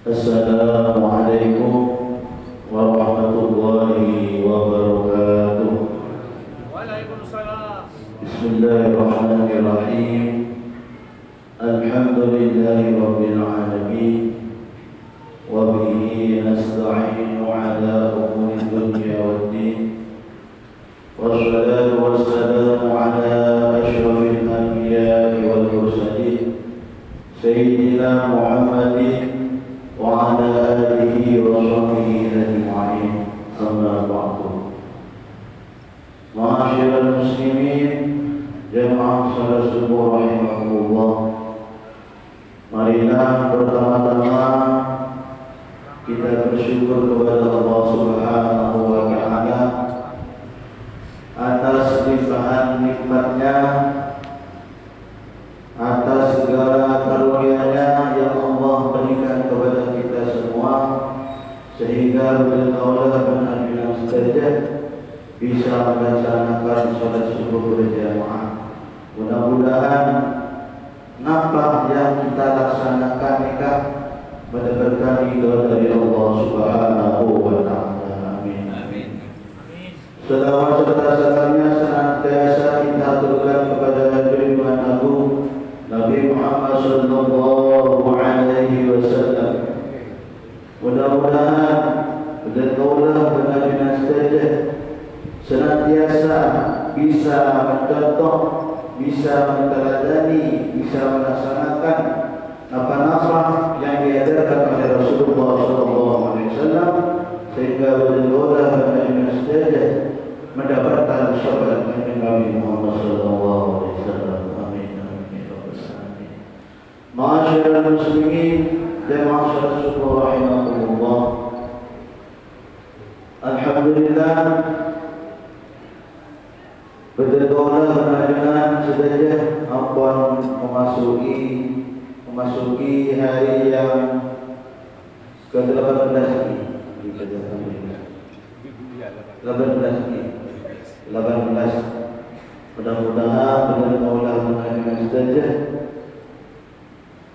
Assalamualaikum warahmatullahi wabarakatuh. Waalaikumsalam. Bismillahirrahmanirrahim. Alhamdulillahi rabbil alamin. Wa bihi nasta'inu ala umuri dunya waddin. Wassalatu wassalamu ala asyrafil anbiya'i wal mursalin Sayyidina Muhammadin wa ala alihi wa sahbihi ajma'in. Amma ba'du. Ma'asyiral muslimin, jamaah salat subuh rahimakumullah. Marilah pertama-tama kita bersyukur kepada Allah Subhanahu wa taala atas limpahan nikmatnya, atas segala karunia-Nya yang Allah berikan kepada kita semua, sehingga bertaulah benar-benar saja bisa melaksanakan salat subuh berjamaah. Mudah-mudahan apa yang kita laksanakan nikah mendapatkan ridha dari Allah Subhanahu wa taala. Amin. Amin. Selawat serta salamnya senantiasa kita aturkan kepada junjungan agung Nabi Muhammad sallallahu alaihi wasallam. Mudah-mudahan benar-benar benar-benar saja senantiasa bisa mencontoh, bisa menteladani, bisa melaksanakan apa-apa yang diajarkan oleh Rasulullah sallallahu alaihi wasallam, sehingga benar-benar benar-benar saja mendapatkan syafaat Nabi Muhammad sallallahu alaihi wasallam. Amin. Amin. Amin. Ma'asyiral muslimin, jamaah salat subuh rahimakumullah. Alhamdulillah, betul-betul benar-benar saja ampun memasuki hari yang ke-18 ini. 18. Mudah-mudahan benar-benar benar-benar saja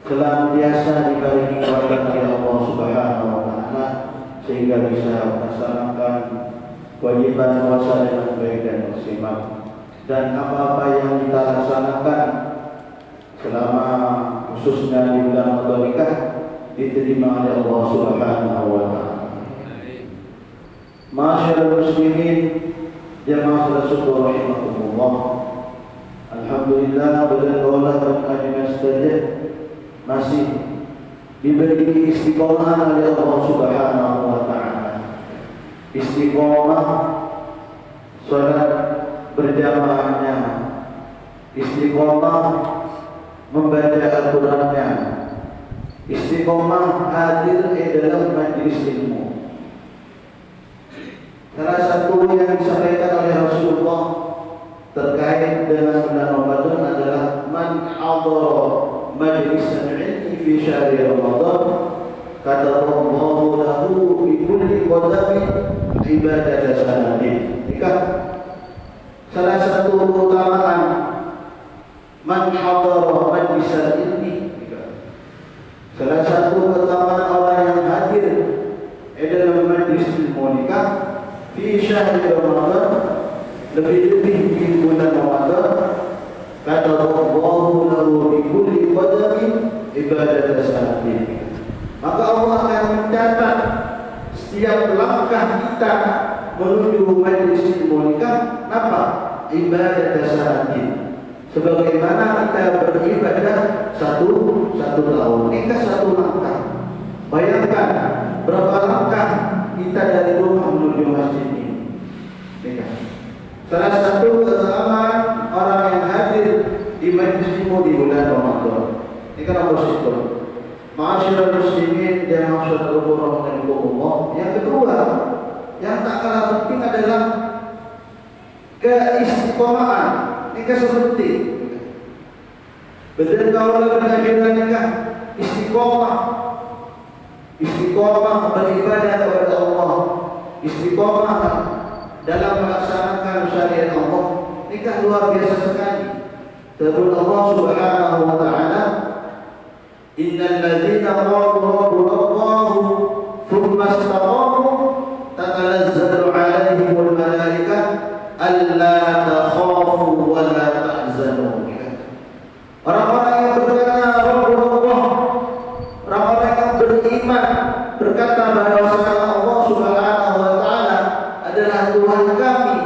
senantiasa diberi kekuatan oleh Allah Subhanahu wa taala, sehingga bisa melaksanakan kewajiban puasa dengan baik dan maksimal. Dan apa-apa yang kita laksanakan selama khususnya di bulan Ramadan ini diterima oleh Allah Subhanahu wa taala. Ma'asyiral muslimin, jamaah salat subuh rahimakumullah. Alhamdulillah, benar-benar benar-benar saja masih diberi istiqomah oleh Allah Subhanahu wa taala. Istiqomah salat berjamaahnya, istiqomah membaca Al-Qur'annya, istiqomah hadir di dalam majlis ilmu. Salah satu yang disampaikan oleh Rasulullah terkait dengan bulan Ramadan adalah man hadara majlisan ilmi fi syahri Ramadan kata Allah lahu bi kulli qadamin ibadah sanatin. Salah satu keutamaan man hadara majlisan ilmi, salah satu keutamaan orang yang hadir dalam majlis ilmu nikah fi syahri Ramadan, lebih-lebih di bulan Ramadan, kata Allahu lahu bi kulli qadamin ibadah sanatin. Maka Allah akan mencatat setiap langkah kita menuju majlis ilmu nikah apa? Ibadah sanatin. Sebagaimana kita beribadah satu tahun, nikah satu langkah. Bayangkan berapa langkah kita dari rumah menuju masjid ini. Nikah. Salah satu keutamaan orang yang hadir di majlis ilmu di bulan Ramadan. Ini kan positif. Ma'asyiral muslimin dan ma'asyiral rahimakumullah. Yang kedua, yang tak kalah penting adalah keistiqomahan. Nikah seperti betul kalau berakhiran nikah istiqomah beribadah kepada Allah, istiqomah dalam melaksanakan syariat Allah. Nikah luar biasa sekali. Firman Allah Subhanahu wa taala, innal ladzina qalu rabbuna Allah thumma istaqamu tatanazzalu 'alaihimul malaikah alla takhafu wa la tahzanu. Orang-orang yang berkata Rabbullah, orang-orang yang beriman berkata bahwasanya Allah Subhanahu wa taala adalah Tuhan kami.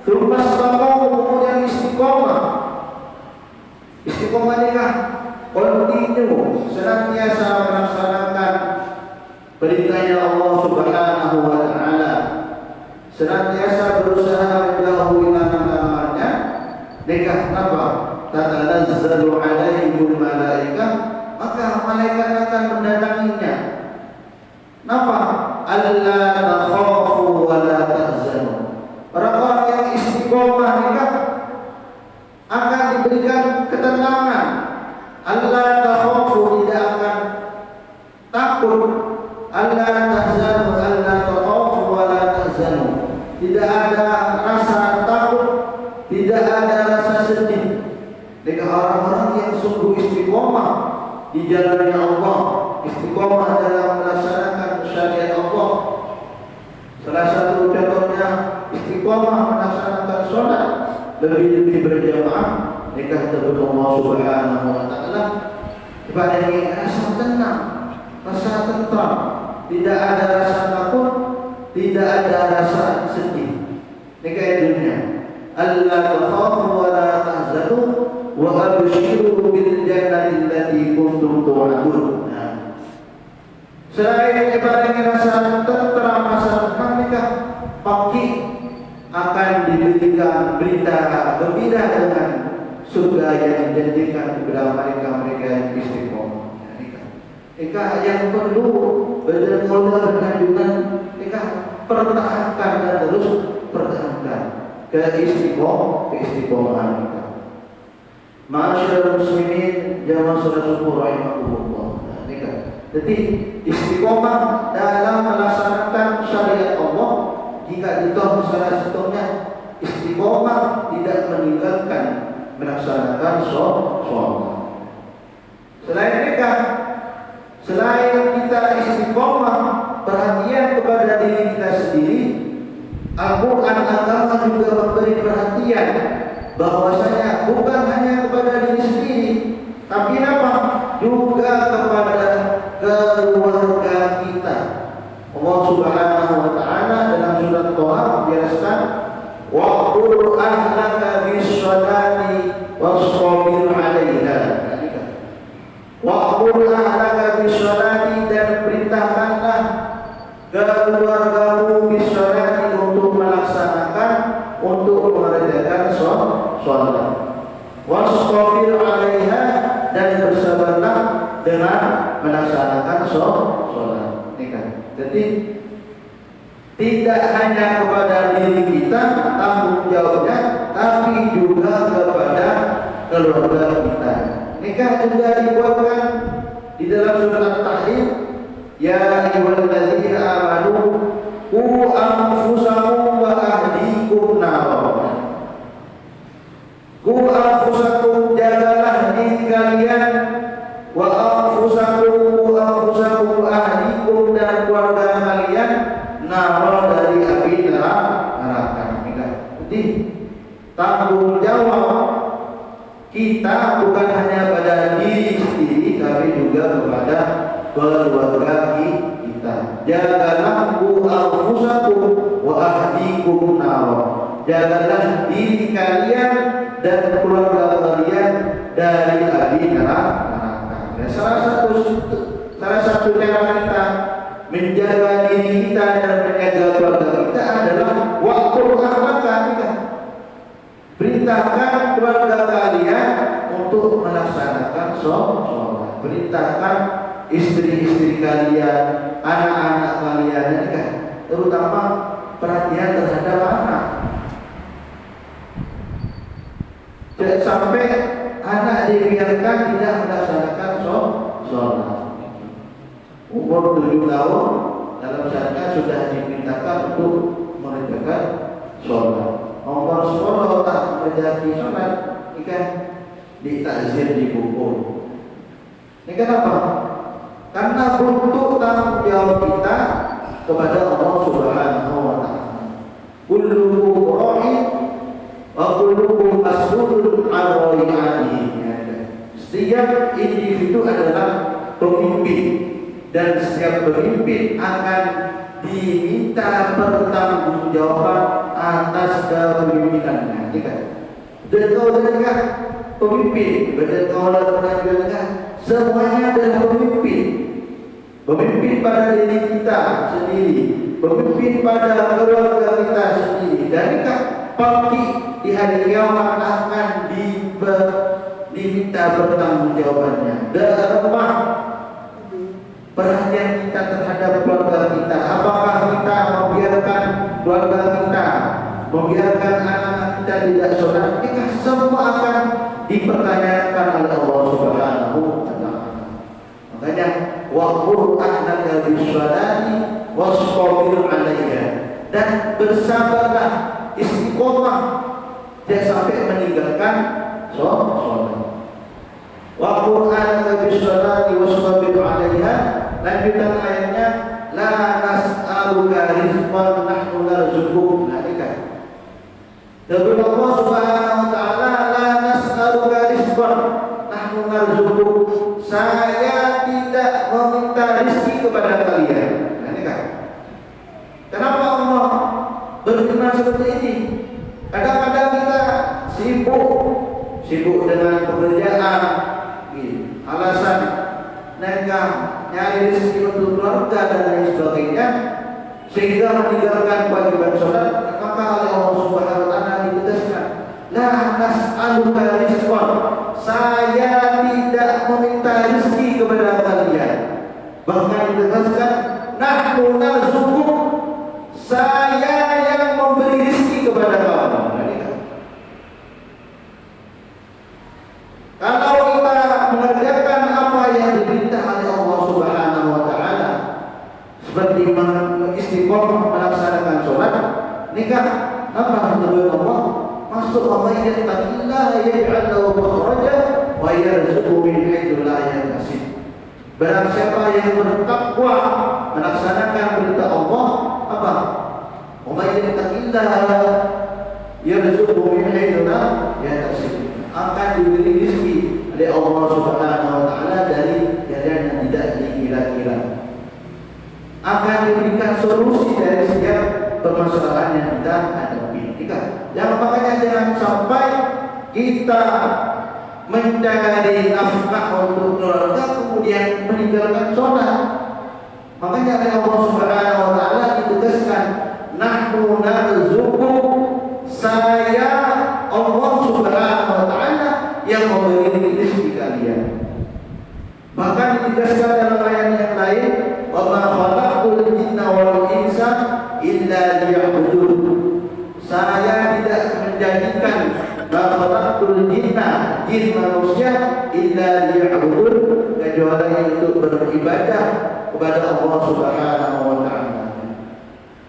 Thumma istaqamu, kemudian istiqomah. Istiqomah ini continue, senantiasa melaksanakan perintahnya Allah Subhanahu wa taala, senantiasa berusaha menjauhi larangan-larangannya. Nikah apa? Tatanazzalu 'alaihimul malaikah, maka malaikat akan mendatanginya. Napa? Alla takhafu wa la tahzanu. Orang-orang yang istiqomah nikah akan diberikan ketenangan. Alla takhafu, tidak akan takut. Alla tahzanu, alla takhafu wa la tahzanu. Tidak ada rasa takut, tidak ada rasa sedih. Dengan orang-orang yang sungguh istiqomah di jalannya Allah, istiqomah dalam melaksanakan syariat Allah. Salah satu contohnya istiqomah melaksanakan sholat lebih-lebih berjamaah. Nikah kepada Allah Subhanahu wa taala kepada yang rasa tenang, rasa tentram, tidak ada rasa takut, tidak ada rasa sedih. Nikah dunia. Alla takhafu wa la tahzanu wa abshiru bil jannati allati kuntum tu'adun. Selain daripada rasa tentram, rasa tenang, nikah pagi akan diberikan berita gembira dengan surga yang dijanjikan kepada mereka-mereka yang istiqomah. Nikah yang perlu benar-benar berlanjutan, nikah pertahankan dan terus pertahankan keistiqomahan nikah. Ma'asyiral muslimin jamaah salat subuh rahimakumullah. Nikah. Jadi istiqomah dalam melaksanakan syariat Allah, jika ditoh salah satunya istiqomah tidak meninggalkan melaksanakan sholat. Selain nikah, selain kita istiqomah perhatian kepada diri kita sendiri, Al-Quran agama juga memberi perhatian bahwasanya bukan hanya kepada diri sendiri, tapi apa? Juga kepada keluarga kita. Allah Subhanahu wa taala dalam surat Thaha menjelaskan waqul ahlaka bis-sholati wastabir 'alaiha. Waqul ahlaka bis-sholati, dan perintahkanlah keluargamu bis-sholati untuk melaksanakan, untuk mengerjakan sholat. Wastabir 'alaiha, dan bersabarlah dengan melaksanakan sholat. Jadi tidak hanya kepada diri kita tanggung jawabnya, tapi juga kepada keluarga kita. Nikah juga dibuatkan di dalam surat At-Tahrim, ya ayyuhalladzina amanu qu anfusakum wa ahlikum nara. Qu anfusakum, jagalah diri kalian, wa anfusakum ahlikum, dan keluarga kalian nara, dari api neraka. Jadi tanggung jawab kita bukan hanya pada diri sendiri, tapi juga kepada keluarga kita. Jagalah ku anfusakum wa ahlikum nara. Jagalah diri kalian dan keluarga kalian dari api neraka. Dan salah satu cara kita menjaga diri kita dan menjaga keluarga kita adalah waktu kita. Perintahkan keluarga kalian untuk melaksanakan sholat. Perintahkan istri-istri kalian, anak-anak kalian, terutama perhatian terhadap anak. Jangan sampai anak dibiarkan tidak melaksanakan sholat. Umur 7 tahun dalam syariat sudah diperintahkan untuk mengerjakan sholat. Umur 10 tak mengerjakan sholat, ikan ditakzir, dipukul. Ini kenapa? Karena bentuk tanggung jawab kita kepada Allah Subhanahu wa taala. Kullukum ra'in wa kullukum mas'ulun 'an ra'iyatihi. Setiap individu adalah pemimpin dan setiap pemimpin akan diminta pertanggungjawaban atas kepemimpinannya. Dan kau dengar pemimpin, berkaulah dengan semuanya adalah pemimpin. Pemimpin pada diri kita sendiri, pemimpin pada keluarga kita sendiri. Dan pasti di hari kiamat akan diminta pertanggungjawabannya. Derma perhatian kita terhadap keluarga kita. Apakah kita membiarkan keluarga kita, membiarkan anak-anak kita tidak sholat? Kita semua akan dipertanyakan oleh Allah Subhanahu wa taala. Makanya waqur ahlaka bis-sholati wasbir 'alaiha, dan bersabarlah, istiqomah, jangan sampai meninggalkan sholat. Waqur ahlaka bis-sholati wasbir 'alaiha. Lanjutan ayatnya, la nas'aluka rizqan nahnu narzuquk. Dari Allah Subhanahu wa taala, la nas'aluka rizqan nahnu narzuquk. Saya tidak meminta rezeki kepada kalian. Kenapa Allah berfirman seperti ini? Kadang-kadang kita sibuk dengan pekerjaan, alasan nyari rezeki untuk keluarga dan lain sebagainya, sehingga meninggalkan kewajiban sholat. Maka oleh Allah Subhanahu wa taala ditegaskan, la nas'aluka rizqan, saya tidak meminta rezeki kepada kalian. Bahkan ditegaskan, nahnu narzuquk, saya yang memberi rezeki kepada kamu. Kalau kita mengerjakan apa yang diperintah oleh Allah Subhanahu wa taala, seperti istiqomah melaksanakan sholat, nikah, apa menurut Allah? Masuk Allah yang taqillaha yaj'al lahu makhraja wa yarzuqhu min haitsu la yahtasib. Barang siapa yang bertakwa melaksanakan perintah Allah, apa? Wa yang taqillaha yarzuqhu min haitsu la yahtasib, akan diberi rezeki oleh Allah Subhanahu wa taala dari jalan yang tidak dikira-kira. Akan diberikan solusi dari setiap permasalahan yang kita hadapi. Makanya jangan sampai kita mencari nafkah untuk keluarga kemudian meninggalkan sholat. Makanya oleh Allah Subhanahu wa taala ditegaskan, nahnu narzuquk, saya Allah Subhanahu wa taala yang memberi rezeki kalian. Bahkan ditegaskan dalam ayat yang lain, wa ma khalaqtul jinna wal insa illa liya'budun. Saya tidak menjadikan khalaqtul jinna, jin manusia, illa liya'budun, kecuali untuk beribadah kepada Allah Subhanahu wa taala.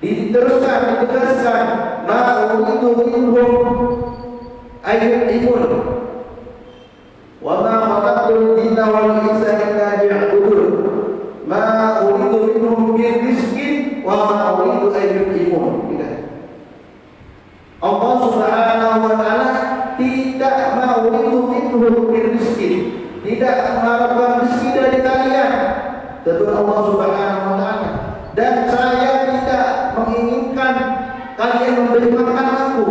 Diteruskan, ditegaskan, ma uridu minhum ayyuhimun wa ma khalaqtul jinna wal insa illa liya'budun ma uridu minhum min rizqin wa ma uridu ayyuhimun. Allah Subhanahu wa taala tidak mau minhum min rizqin, tidak mengharapkan rezeki dari kalian, dari Allah Subhanahu wa taala. Dan saya tidak menginginkan kalian memberi makan aku.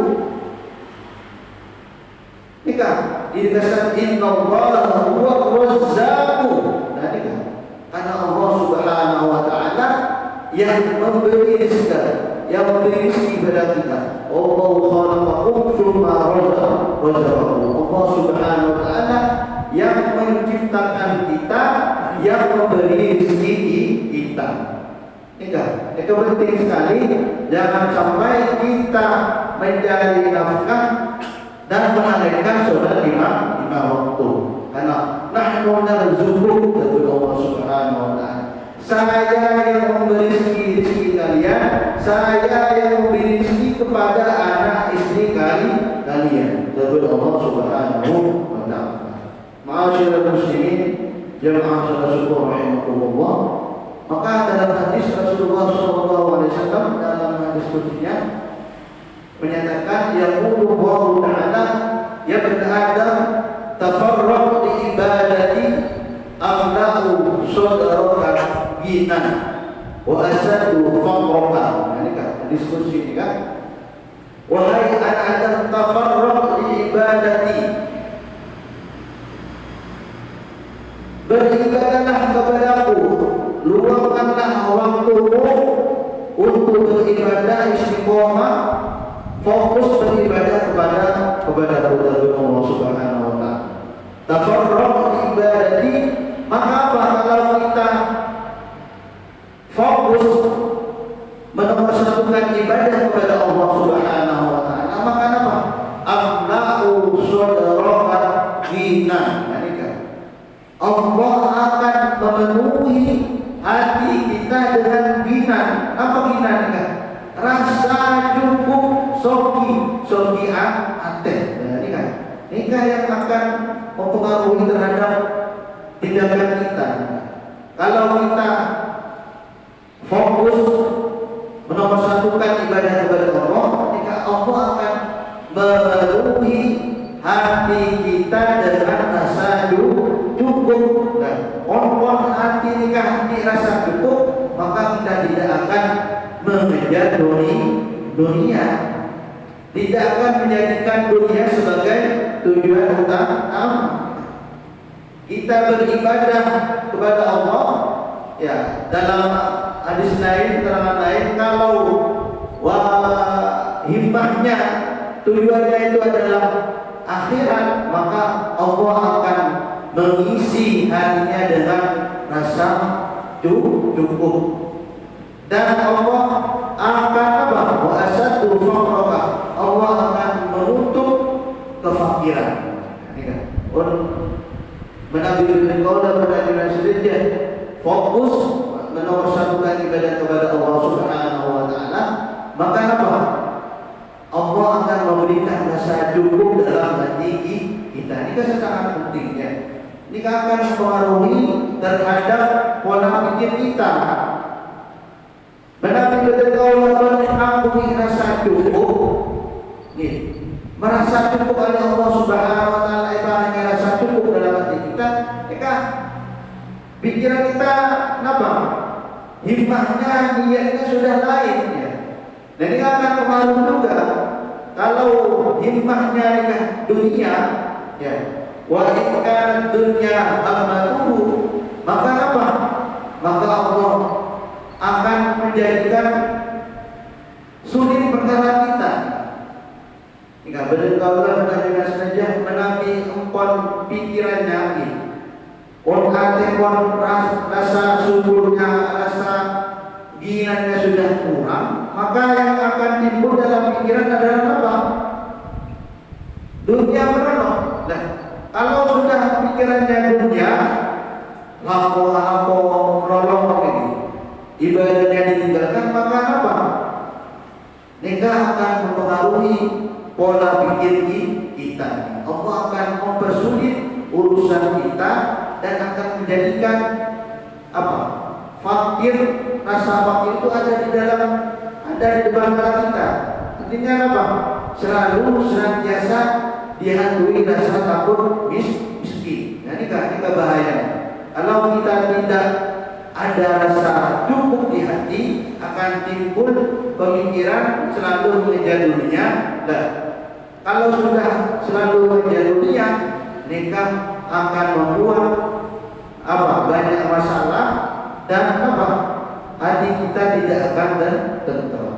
Dikatakan innallaha huwa razzaqu. Karena Allah Subhanahu wa taala yang memberi rezeki, yang memberi rezeki kepada kita. Allah khalaqakum tsumma razaqakum. Allah Subhanahu wa taala yang menciptakan kita, yang memberi rezeki kita. Itu penting sekali. Jangan sampai kita mencari nafkah dan mengalihkan sholat lima waktu. Karena nahnu narzuquk, kata Allah Subhanahu wa taala. Saya yang memberi rezeki kalian, saya yang memberi rezeki kepada anak istri kalian, kata Allah Subhanahu wa taala. Ma'asyiral muslimin, jamaah salat subuh rahimakumullah. Maka dalam hadis Rasulullah SAW dalam hadis kutsinya menyatakan yaqulu Allahu ta'ala ya bani Adam tafarraq li ibadati amla'u sadraka ghinan wa asadu faqraka. Ini kan diskusi ini kan. Wahai anak Adam, tafarraq li ibadati, beribadahlah kepadaku, luangkanlah waktumu untuk beribadah istiqomah, fokus beribadah kepada Allah Subhanahu wa taala. Tafarraq li ibadati, maka apa kalau kita fokus menomor-satukan ibadah kepada Allah Subhanahu wa taala, maka apa? Amla'u sadraka ghina. Allah akan memenuhi hati kita dengan ghina. Apa ghina ini? Rasa cukup, soki ate. Nah, ini kan nikah yang akan mempengaruhi terhadap tindakan kita. Kalau kita fokus menomorsatukan ibadah kepada Allah, maka Allah akan memenuhi hati kita dengan rasa cukup. Dan orang hati nikah dirasa cukup, maka kita tidak akan mengejar dunia, tidak akan menjadikan dunia sebagai tujuan utama. Kita beribadah kepada Allah, ya, dalam hadis lain, keterangan lain, kalau himmahnya, tujuannya itu adalah akhirat, maka Allah akan mengisi hatinya dengan rasa cukup. Dan Allah akan apa? Wa asadu faqraka, Allah akan menutup kefakiran. Ini kan menambil qaula pada saja fokus menomorsatukan ibadah kepada Allah Subhanahu wa taala, maka apa? Allah akan memberikan rasa cukup dalam hati kita. Ini kan sangat pentingnya. Ini akan mempengaruhi terhadap pola pikir kita. Menambil qaula pada rasa cukup. Nih, merasa cukup oleh Allah Subhanahu wa taala itu hanya rasa cukup dalam hati kita, maka pikiran kita apa? Himmahnya, niatnya sudah lain ya. Dan ini akan pengaruh juga kalau himmahnya dunia ya. Wa in dunya amatuhu, maka apa? Maka Allah akan menjadikan sulit perkara kita. Jika berkaulah dengan saja menapi empon pikirannya ini, rasa syukurnya, rasa ginannya sudah kurang, maka yang akan timbul dalam pikiran adalah apa? Dunia meronok. Nah, kalau sudah pikirannya dunia, lapo meronok ini, ibadahnya ditinggalkan, maka apa? Nikah akan mempengaruhi pola pikir kita. Allah akan mempersulit urusan kita dan akan menjadikan apa? Fakir, rasa fakir itu ada di depan mata kita. Artinya apa? Selalu senantiasa dihantui rasa takut miskin. Nah, ini bahaya. Kalau kita tidak ada rasa cukup di hati, akan timbul pemikiran selalu mengejar dunia. Dan kalau sudah selalu mengejar dunia, nikah akan membuat banyak masalah dan hati kita tidak akan tentram.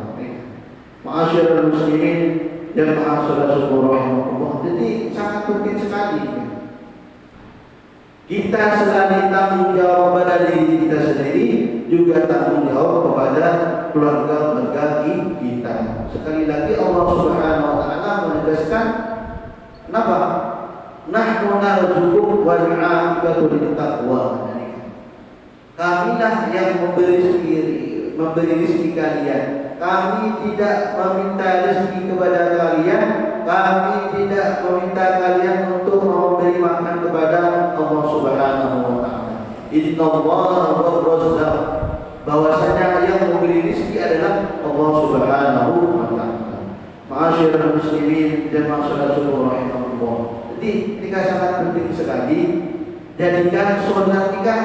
Ma'asyiral muslimin dan ma'asyiral rahimahullah. Jadi sangat penting sekali kita selain tanggung jawab pada diri kita sendiri, juga tanggung jawab kepada keluarga kita. Sekali lagi Allah Subhanahu wa taala menegaskan kenapa? Nahnu narzuquk wal 'aqibatu littaqwa. Kamilah yang memberi rezeki kalian. Kami tidak meminta rezeki kepada kalian. Kami tidak meminta kalian untuk memberi makan kepada Allah Subhanahu wa taala. Innallaha war-razzaq bahwasanya yang memberi rezeki adalah Allah Subhanahu wa taala. Ma'asyiral muslimin dan masyarakat rahimahullah. Jadi ini sangat penting sekali. Jadikan sholat kita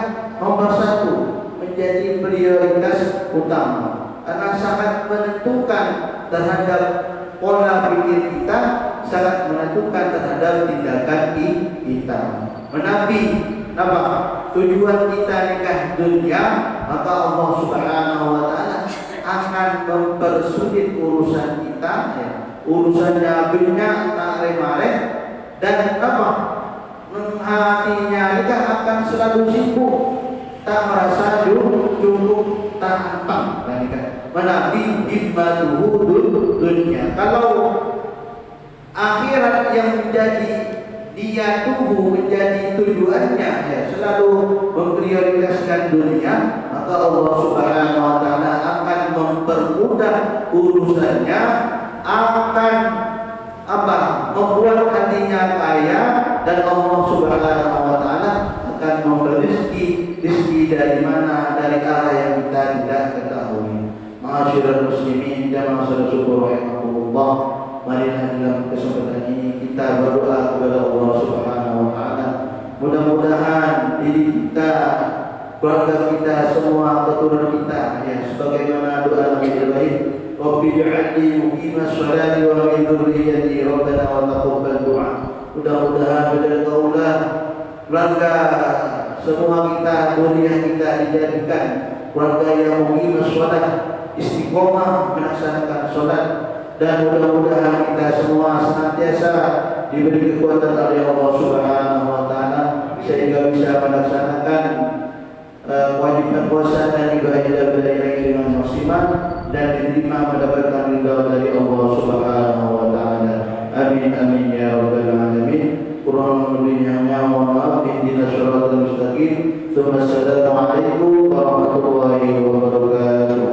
nomor satu, menjadi prioritas utama, karena sangat menentukan terhadap pola pikir kita, sangat menentukan terhadap tindakan kita. Menabi apa tujuan kita nikah dunia, maka Allah Subhanahu wa taala akan mempersulit urusan kita, ya. Urusannya banyak mare-mare, dan apa hatinya kita akan selalu sibuk, tak merasa cukup, tak apa. Menabi himmatuhu dunia. Kalau akhirat yang menjadi dia tunggu, menjadi tujuannya, ya, selalu memprioritaskan dunia, maka Allah Subhanahu wa taala akan mempermudah urusannya, akan apa? Membuat hatinya kaya, dan Allah Subhanahu wa taala akan memberi rezeki dari mana, dari arah yang kita tidak ketahui. Ma'asyiral muslimin dan masyarakat rahimahullah, marilah dalam kesempatan ini kita berdoa kepada Allah Subhanahu wa taala. Mudah-mudahan diri kita, keluarga kita, semua keturunan kita, ya, sebagaimana doa Nabi Ibrahim, Rabbi ja'alni muqimas sholati wa min dzurriyyati rabbana wa taqabbal du'a. Mudah-mudahan pada kaulah keluarga semua kita, dunia kita dijadikan keluarga yang muqimas sholat, istiqomah melaksanakan sholat, dan mudah-mudahan kita semua senantiasa diberi kekuatan oleh Allah Subhanahu wa taala sehingga bisa melaksanakan kewajiban puasa dan ibadah dengan maksimal, dan diterima mendapatkan ridha dari Allah Subhanahu wa taala. Amin amin ya rabbal alamin. Qur'an dunia wa maaf ihdinas shiratal mustaqim. Assalamualaikum warahmatullahi wabarakatuh.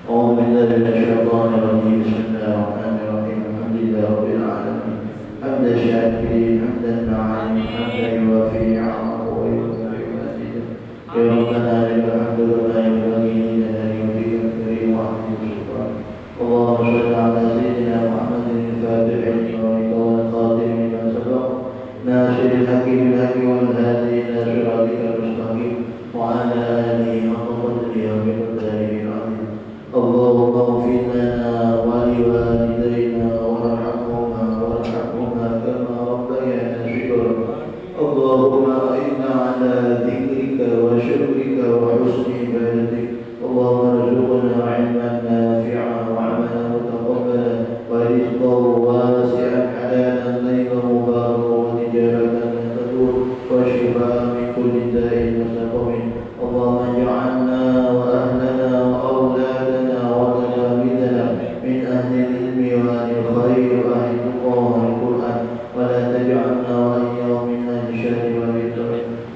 أعوذ بالله من الشيطان الرجيم. بسم الله الرحمن الرحيم. الحمد لله رب العالمين حمد الشاكرين حمدا الناعمين حمدا يوافي نعمه ويكافئ مزيدا. يا ربنا لك الحمد كما ينبغي لجلال وجهك الكريم وعظيم سلطانك. اللهم صل على سيدنا محمد الفاتح لما والخاتم لما سبق ناصر الحق بالحق والهادي إلى صراطك المستقيم وعلى آله حق قدره ومقداره العظيم. اللهم اغفر لنا ولوالدينا وارحمهما كما ربيانا صغارا. اللهم إنا على ذكرك وشكرك وحسن عبادتك. اللهم ارزقنا علما نافعا وعملا متقبلا ورزقا واسعا حلالا طيبا مباركا وتجارة لا تدور وشفاء من كل داء وسقم. اللهم اجعلنا وأهلنا وأولادنا وتلاميذنا من أهل العلم وأهل الخير وأهل التقوى وأهل القرآن، ولا تجعلنا وإياهم من أهل الشر والفتن.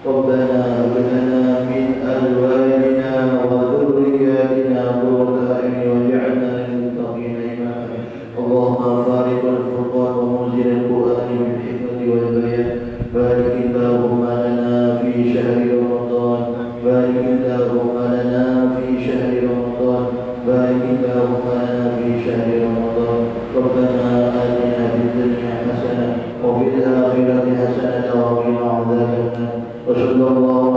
ربنا هب لنا من أزواجنا وذرياتنا قرة أعين واجعلنا للمتقين إماما. اللهم فارق الفرقان ومنزل القرآن بالحكمة والبيان، بارك اللهم لنا في شهر رمضان، بارك اللهم لنا في شهر رمضان، بارك اللهم لنا في شهر رمضان. ربنا آتنا في الدنيا حسنة وفي الآخرة حسنة وقنا عذاب النار. وصلى الله